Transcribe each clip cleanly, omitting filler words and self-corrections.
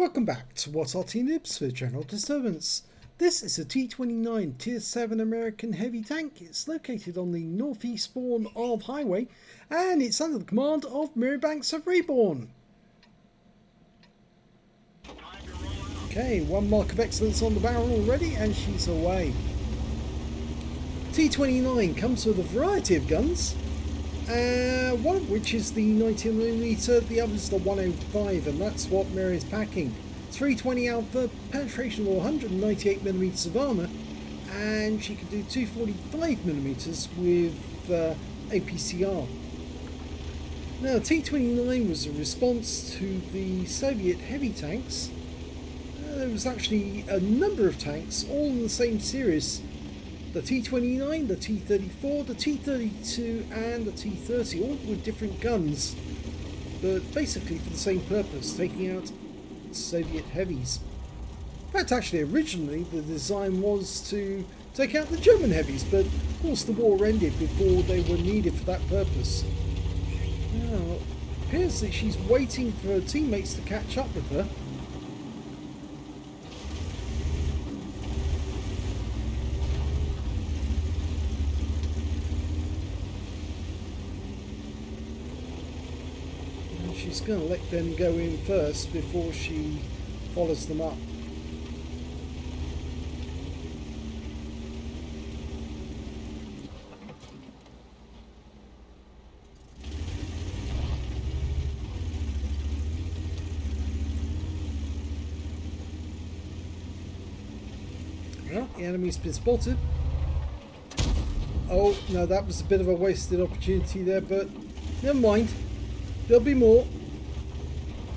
Welcome back to What's Arty Noobs for General Disturbance. This is a T29 Tier 7 American heavy tank. It's located on the northeast spawn of Highway and it's under the command of Marybanks of REBRN. Okay, one mark of excellence on the barrel already and she's away. T29 comes with a variety of guns. One of which is the 90mm, the other is the 105, and that's what Mary is packing. 320 alpha, penetration of 198mm of armour, and she can do 245mm with APCR. Now T29 was a response to the Soviet heavy tanks. There was actually a number of tanks, all in the same series. The T29, the T34, the T32 and the T30, all with different guns, but basically for the same purpose, taking out Soviet heavies. In fact, actually originally the design was to take out the German heavies, but of course the war ended before they were needed for that purpose. Now, it appears that she's waiting for her teammates to catch up with her. She's going to let them go in first before she follows them up. Well, the enemy's been spotted. Oh, no, that was a bit of a wasted opportunity there, but never mind. There'll be more.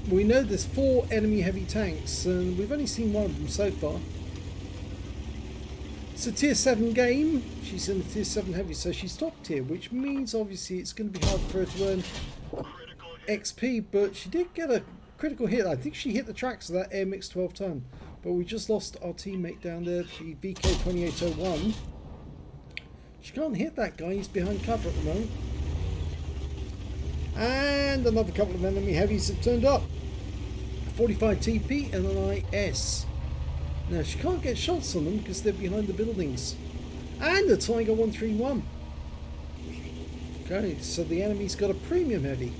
We know there's 4 enemy heavy tanks and we've only seen one of them so far. It's a tier 7 game. She's in the tier 7 heavy, so she's top tier, which means obviously it's going to be hard for her to earn XP, but she did get a critical hit. I think she hit the tracks of that Air Mix 12 ton, but we just lost our teammate down there, the VK2801. She can't hit that guy, he's behind cover at the moment. And another couple of enemy heavies have turned up. 45 TP and an IS. Now she can't get shots on them because they're behind the buildings. And a Tiger 131. Okay, so the enemy's got a premium heavy.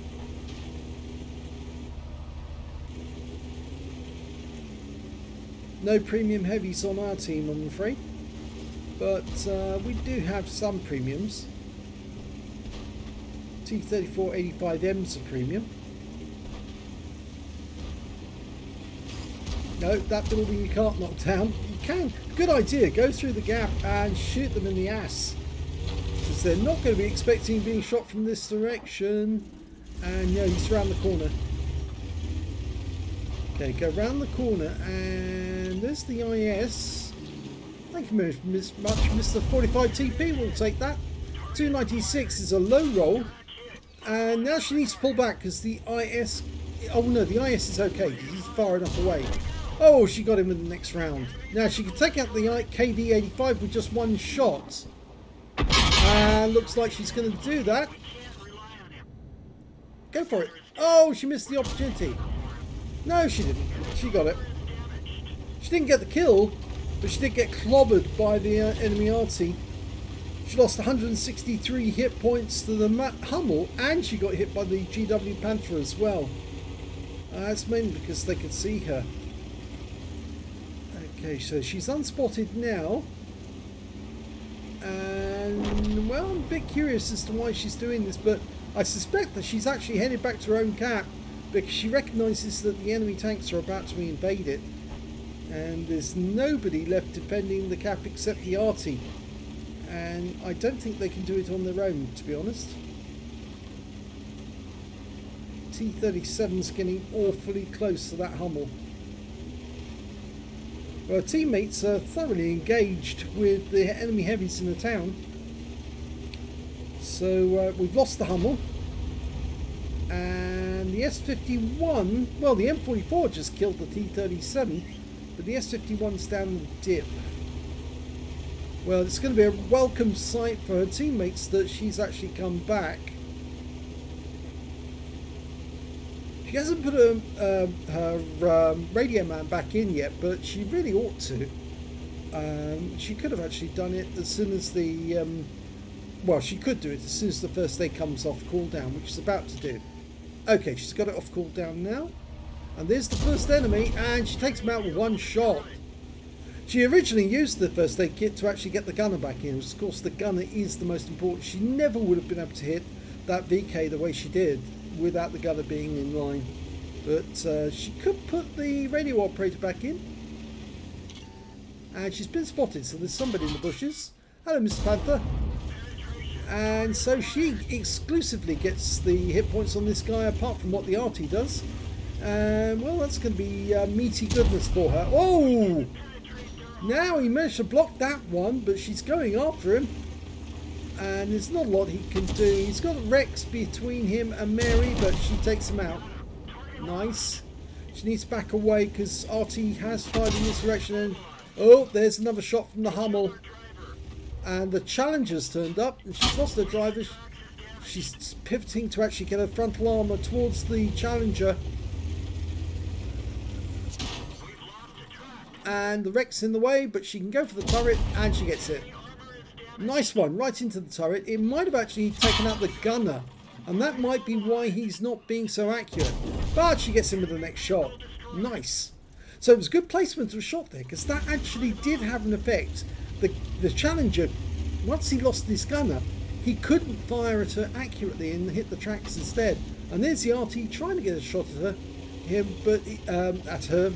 No premium heavies on our team, I'm afraid. But we do have some premiums. T3485M's a premium. No, that building you can't knock down. You can. Good idea. Go through the gap and shoot them in the ass. Because they're not going to be expecting being shot from this direction. And yeah, he's around the corner. Okay, go round the corner and there's the IS. Thank you very much, Mr. 45 TP. We'll take that. 296 is a low roll. And now she needs to pull back because the IS... Oh no, the IS is okay because he's far enough away. Oh, she got him in the next round. Now she can take out the KD85 with just one shot. And looks like she's going to do that. Go for it. Oh, she missed the opportunity. No, she didn't. She got it. She didn't get the kill, but she did get clobbered by the enemy Arty. She lost 163 hit points to the Hummel, and she got hit by the GW Panther as well. That's mainly because they could see her. Okay, so she's unspotted now. And, well, I'm a bit curious as to why she's doing this, but I suspect that she's actually headed back to her own cap because she recognises that the enemy tanks are about to invade it. And there's nobody left defending the cap except the Arty. And I don't think they can do it on their own, to be honest. T37's getting awfully close to that Hummel. Well, our teammates are thoroughly engaged with the enemy heavies in the town. So we've lost the Hummel. And the S51, well, the M44 just killed the T37, but the S51's down the dip. Well, it's going to be a welcome sight for her teammates that she's actually come back. She hasn't put her radio man back in yet, but she really ought to. She could have actually done it as soon as the... well, she could do it as soon as the first day comes off cooldown, which she's about to do. Okay, she's got it off cooldown now. And there's the first enemy, and she takes him out with one shot. She originally used the first aid kit to actually get the gunner back in. Of course, the gunner is the most important. She never would have been able to hit that VK the way she did without the gunner being in line. But she could put the radio operator back in. And she's been spotted, so there's somebody in the bushes. Hello, Mr. Panther. And so she exclusively gets the hit points on this guy, apart from what the Arty does. Well, that's going to be meaty goodness for her. Oh! Now he managed to block that one, but she's going after him. And there's not a lot he can do. He's got Rex between him and Mary, but she takes him out. Nice. She needs to back away because Arty has fired in this direction. And oh, there's another shot from the Hummel. And the Challenger's turned up, and she's lost her driver. She's pivoting to actually get her frontal armor towards the Challenger. And the Rex in the way, but she can go for the turret, and she gets it. Nice one, right into the turret. It might have actually taken out the gunner, and that might be why he's not being so accurate. But she gets him with the next shot. Nice. So it was good placement of a shot there, because that actually did have an effect. The Challenger, once he lost this gunner, he couldn't fire at her accurately and hit the tracks instead. And there's the RT trying to get a shot at her,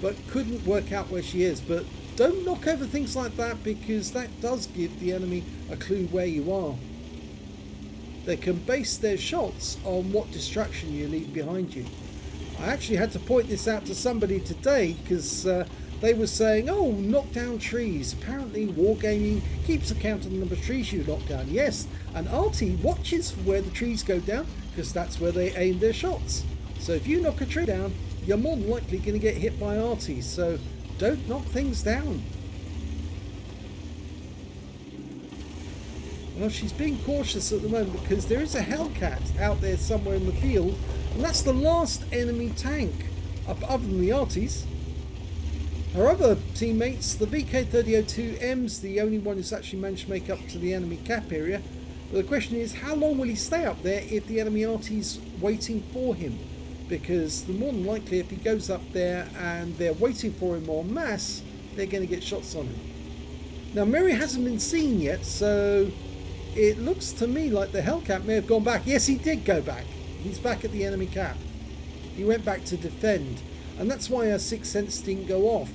but couldn't work out where she is. But don't knock over things like that, because that does give the enemy a clue where you are. They can base their shots on what distraction you leave behind you. I actually had to point this out to somebody today, because they were saying, oh, knock down trees. Apparently wargaming keeps account of the number of trees you knock down. Yes, and Arty watches for where the trees go down, because that's where they aim their shots. So if you knock a tree down, you're more than likely going to get hit by Arty. So don't knock things down. Well, she's being cautious at the moment, because there is a Hellcat out there somewhere in the field, and that's the last enemy tank, other than the Artys. Her other teammates, the VK3002M's the only one who's actually managed to make up to the enemy cap area. But the question is, how long will he stay up there if the enemy Arty's waiting for him? Because the more than likely, if he goes up there and they're waiting for him en masse, they're going to get shots on him. Now, Mary hasn't been seen yet, so it looks to me like the Hellcat may have gone back. Yes, he did go back. He's back at the enemy cap. He went back to defend, and that's why our sixth sense didn't go off.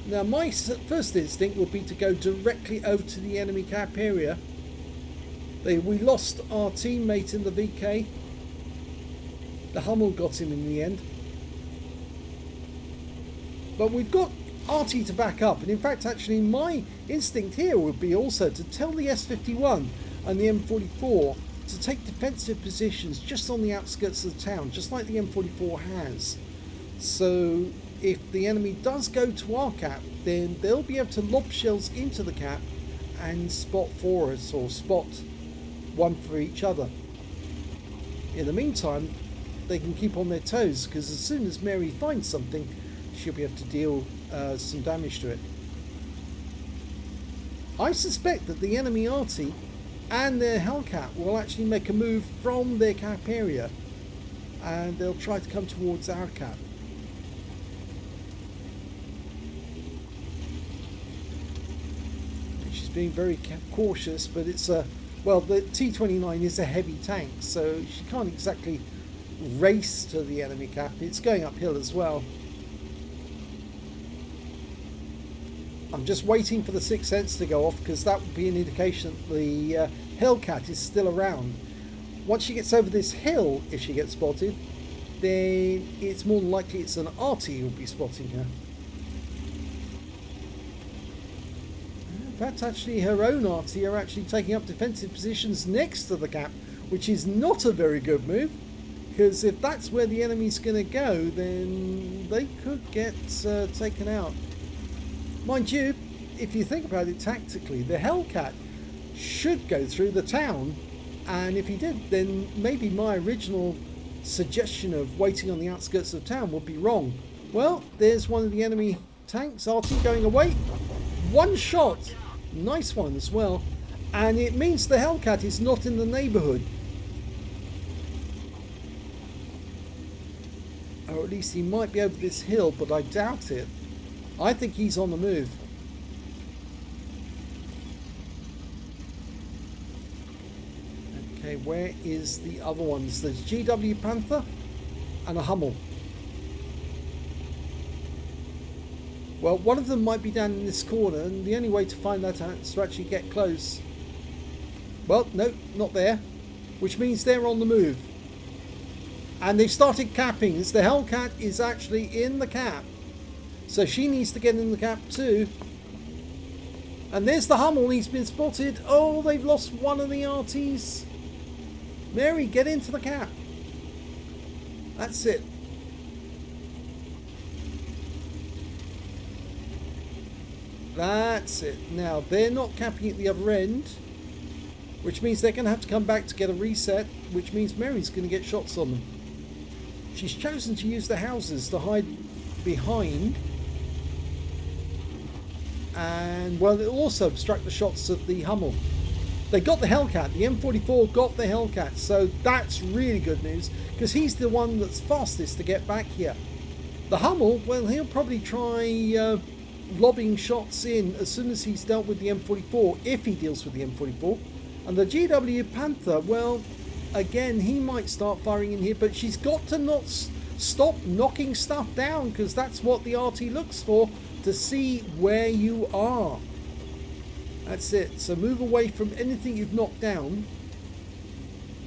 Now, my first instinct would be to go directly over to the enemy cap area. We lost our teammate in the VK. The Hummel got him in the end. But we've got Arty to back up, and in fact, actually, my instinct here would be also to tell the S51 and the M44 to take defensive positions just on the outskirts of the town, just like the M44 has. So if the enemy does go to our cap, then they'll be able to lob shells into the cap and spot for us, or spot one for each other. In the meantime, they can keep on their toes, because as soon as Mary finds something, she'll be able to deal some damage to it. I suspect that the enemy Arty and their Hellcat will actually make a move from their cap area, and they'll try to come towards our cap. She's being very cautious, but it's well, the T29 is a heavy tank, so she can't exactly race to the enemy cap. It's going uphill as well. I'm just waiting for the sixth sense to go off, because that would be an indication that the Hellcat is still around. Once she gets over this hill, if she gets spotted, then it's more than likely it's an Arty who will be spotting her. In fact, actually, her own Arty are actually taking up defensive positions next to the cap, which is not a very good move, because if that's where the enemy's going to go, then they could get taken out. Mind you, if you think about it tactically, the Hellcat should go through the town, and if he did, then maybe my original suggestion of waiting on the outskirts of town would be wrong. Well, there's one of the enemy tanks, Arty, going away. One shot. Nice one as well. And it means the Hellcat is not in the neighbourhood. Or at least he might be over this hill, but I doubt it. I think he's on the move. Okay, where is the other ones? There's GW Panther and a Hummel. Well, one of them might be down in this corner, and the only way to find that out is to actually get close. Well, no, not there. Which means they're on the move. And they've started capping. As the Hellcat is actually in the cap. So she needs to get in the cap too. And there's the Hummel. He's been spotted. Oh, they've lost one of the Arties. Mary, get into the cap. That's it. That's it. Now, they're not capping at the other end, which means they're going to have to come back to get a reset, which means Mary's going to get shots on them. She's chosen to use the houses to hide behind. And, well, it'll also obstruct the shots of the Hummel. They got the Hellcat. The M44 got the Hellcat. So that's really good news, because he's the one that's fastest to get back here. The Hummel, well, he'll probably try lobbing shots in as soon as he's dealt with the M44, if he deals with the M44. And the GW Panther, well, again, he might start firing in here, but she's got to not stop knocking stuff down, because that's what the RT looks for, to see where you are. That's it. So move away from anything you've knocked down,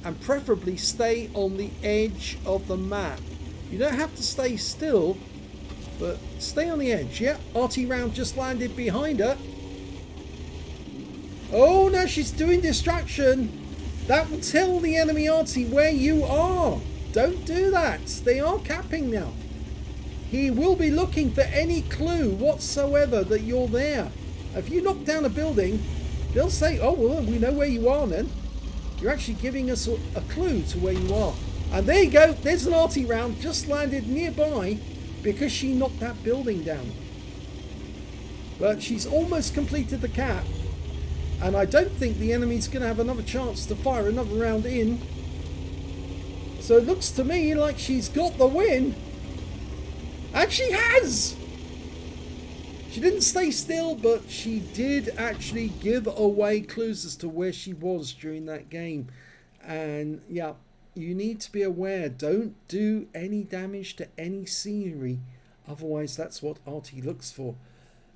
and preferably stay on the edge of the map. You don't have to stay still, but stay on the edge. Yeah, RT round just landed behind her. Oh no, she's doing distraction. That will tell the enemy Arty where you are. Don't do that. They are capping now. He will be looking for any clue whatsoever that you're there. If you knock down a building, they'll say, oh, well, we know where you are then. You're actually giving us a clue to where you are. And there you go. There's an Arty round just landed nearby because she knocked that building down. But she's almost completed the cap. And I don't think the enemy's going to have another chance to fire another round in. So it looks to me like she's got the win. And she has! She didn't stay still, but she did actually give away clues as to where she was during that game. And yeah, you need to be aware. Don't do any damage to any scenery. Otherwise, that's what Arty looks for.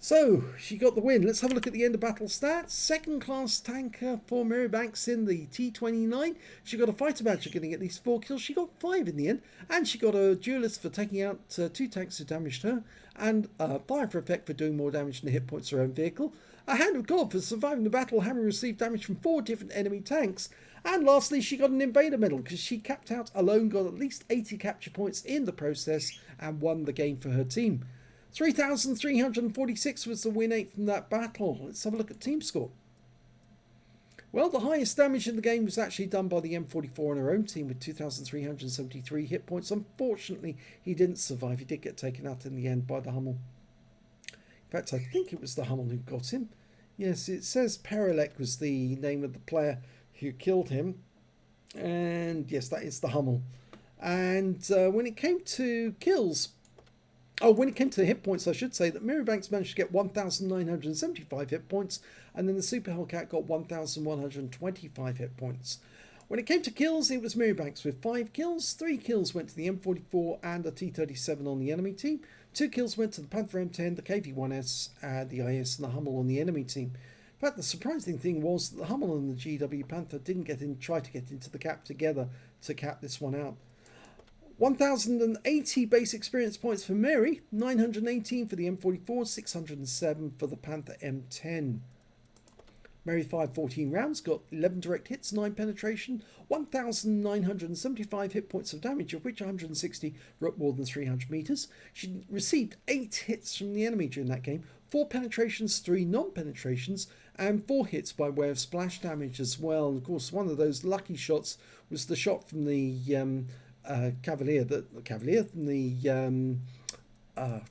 So, she got the win. Let's have a look at the end of battle stats. Second class tanker for Marybanks in the T29. She got a fighter badge for getting at least 4 kills. She got 5 in the end. And she got a duelist for taking out 2 tanks who damaged her. And a fire for effect for doing more damage than the hit points of her own vehicle. A hand of God for surviving the battle, having received damage from 4 different enemy tanks. And lastly, she got an Invader medal because she capped out alone, got at least 80 capture points in the process, and won the game for her team. 3,346 was the win rate from that battle. Let's have a look at team score. Well, the highest damage in the game was actually done by the M44 on her own team with 2,373 hit points. Unfortunately, he didn't survive. He did get taken out in the end by the Hummel. In fact, I think it was the Hummel who got him. Yes, it says Perilec was the name of the player who killed him. And yes, that is the Hummel. And when it came to kills... Oh, when it came to hit points, I should say that Marybanks managed to get 1,975 hit points, and then the Super Hellcat got 1,125 hit points. When it came to kills, it was Marybanks with 5 kills. 3 kills went to the M44 and a T29 on the enemy team. 2 kills went to the Panther M10, the KV-1S, the IS, and the Hummel on the enemy team. In fact, the surprising thing was that the Hummel and the GW Panther didn't try to get into the cap together to cap this one out. 1,080 base experience points for Mary, 918 for the M44, 607 for the Panther M10. Mary 514 rounds, got 11 direct hits, 9 penetration, 1,975 hit points of damage, of which 160 were up more than 300 meters. She received 8 hits from the enemy during that game, 4 penetrations, 3 non-penetrations, and 4 hits by way of splash damage as well. And of course, one of those lucky shots was the shot from the Cavalier, trying to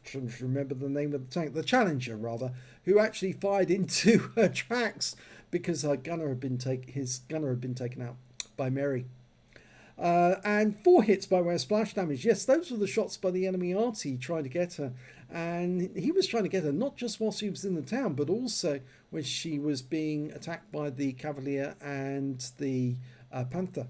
remember the name of the tank, the Challenger rather, who actually fired into her tracks because his gunner had been taken out by Mary. And 4 hits by way of splash damage. Yes, those were the shots by the enemy Arty trying to get her. And he was trying to get her not just while she was in the town, but also when she was being attacked by the Cavalier and the Panther.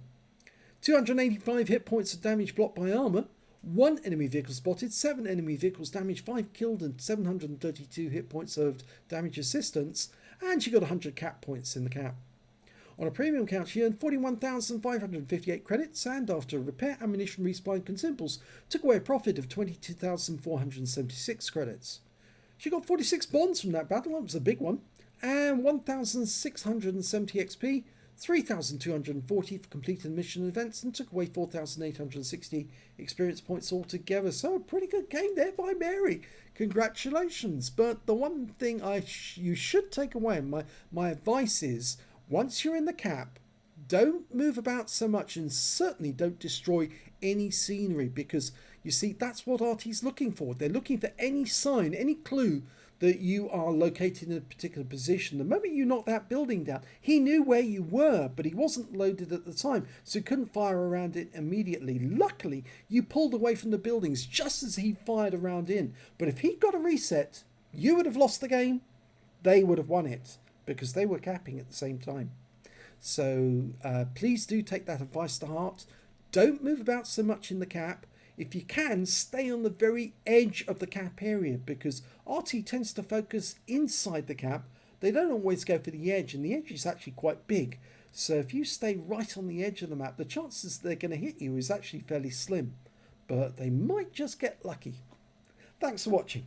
285 hit points of damage blocked by armour. 1 enemy vehicle spotted, 7 enemy vehicles damaged, 5 killed, and 732 hit points of damage assistance. And she got 100 cap points in the cap. On a premium count, she earned 41,558 credits, and after repair, ammunition, resupply and consumables, took away a profit of 22,476 credits. She got 46 bonds from that battle, that was a big one, and 1,670 XP, 3,240 for completed mission events, and took away 4,860 experience points altogether. So a pretty good game there by Mary. Congratulations. But the one thing you should take away, my advice is, once you're in the cap, don't move about so much, and certainly don't destroy any scenery, because you see, that's what Arty's looking for. They're looking for any sign, any clue that you are located in a particular position. The moment you knocked that building down, he knew where you were, but he wasn't loaded at the time, so he couldn't fire around it immediately. Luckily, you pulled away from the buildings just as he fired around in. But if he'd got a reset, you would have lost the game. They would have won it, because they were capping at the same time. So please do take that advice to heart. Don't move about so much in the cap. If you can, stay on the very edge of the cap area, because Arty tends to focus inside the cap. They don't always go for the edge, and the edge is actually quite big. So if you stay right on the edge of the map, the chances they're going to hit you is actually fairly slim. But they might just get lucky. Thanks for watching.